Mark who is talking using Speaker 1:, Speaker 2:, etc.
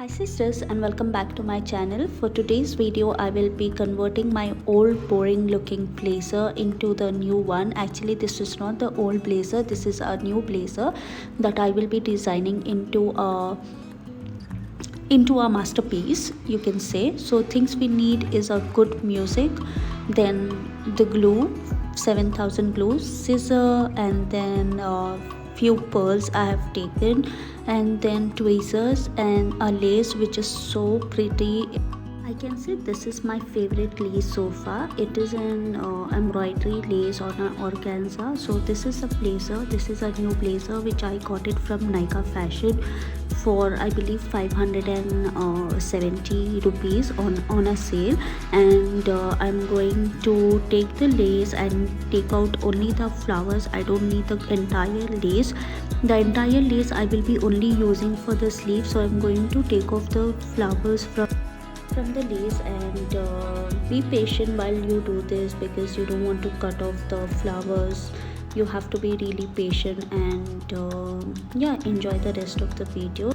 Speaker 1: Hi sisters, and welcome back to my channel. For today's video I will be converting my old boring looking blazer into the new one. Actually this is not the old blazer, this is a new blazer that I will be designing into a masterpiece, you can say. So things we need is a good music, then the glue, 7000 glue, scissor, and then few pearls I have taken, and then tweezers and a lace which is so pretty. I can say this is my favorite lace so far. It is an embroidery lace on an organza. So this is a blazer. This is a new blazer which I got it from Nika Fashion for I believe 570 rupees on a sale. And I'm going to take the lace and take out only the flowers. I don't need the entire lace. The entire lace I will be only using for the sleeve. So I'm going to take off the flowers from the lace, and be patient while you do this because you don't want to cut off the flowers. You have to be really patient, and yeah, enjoy the rest of the video.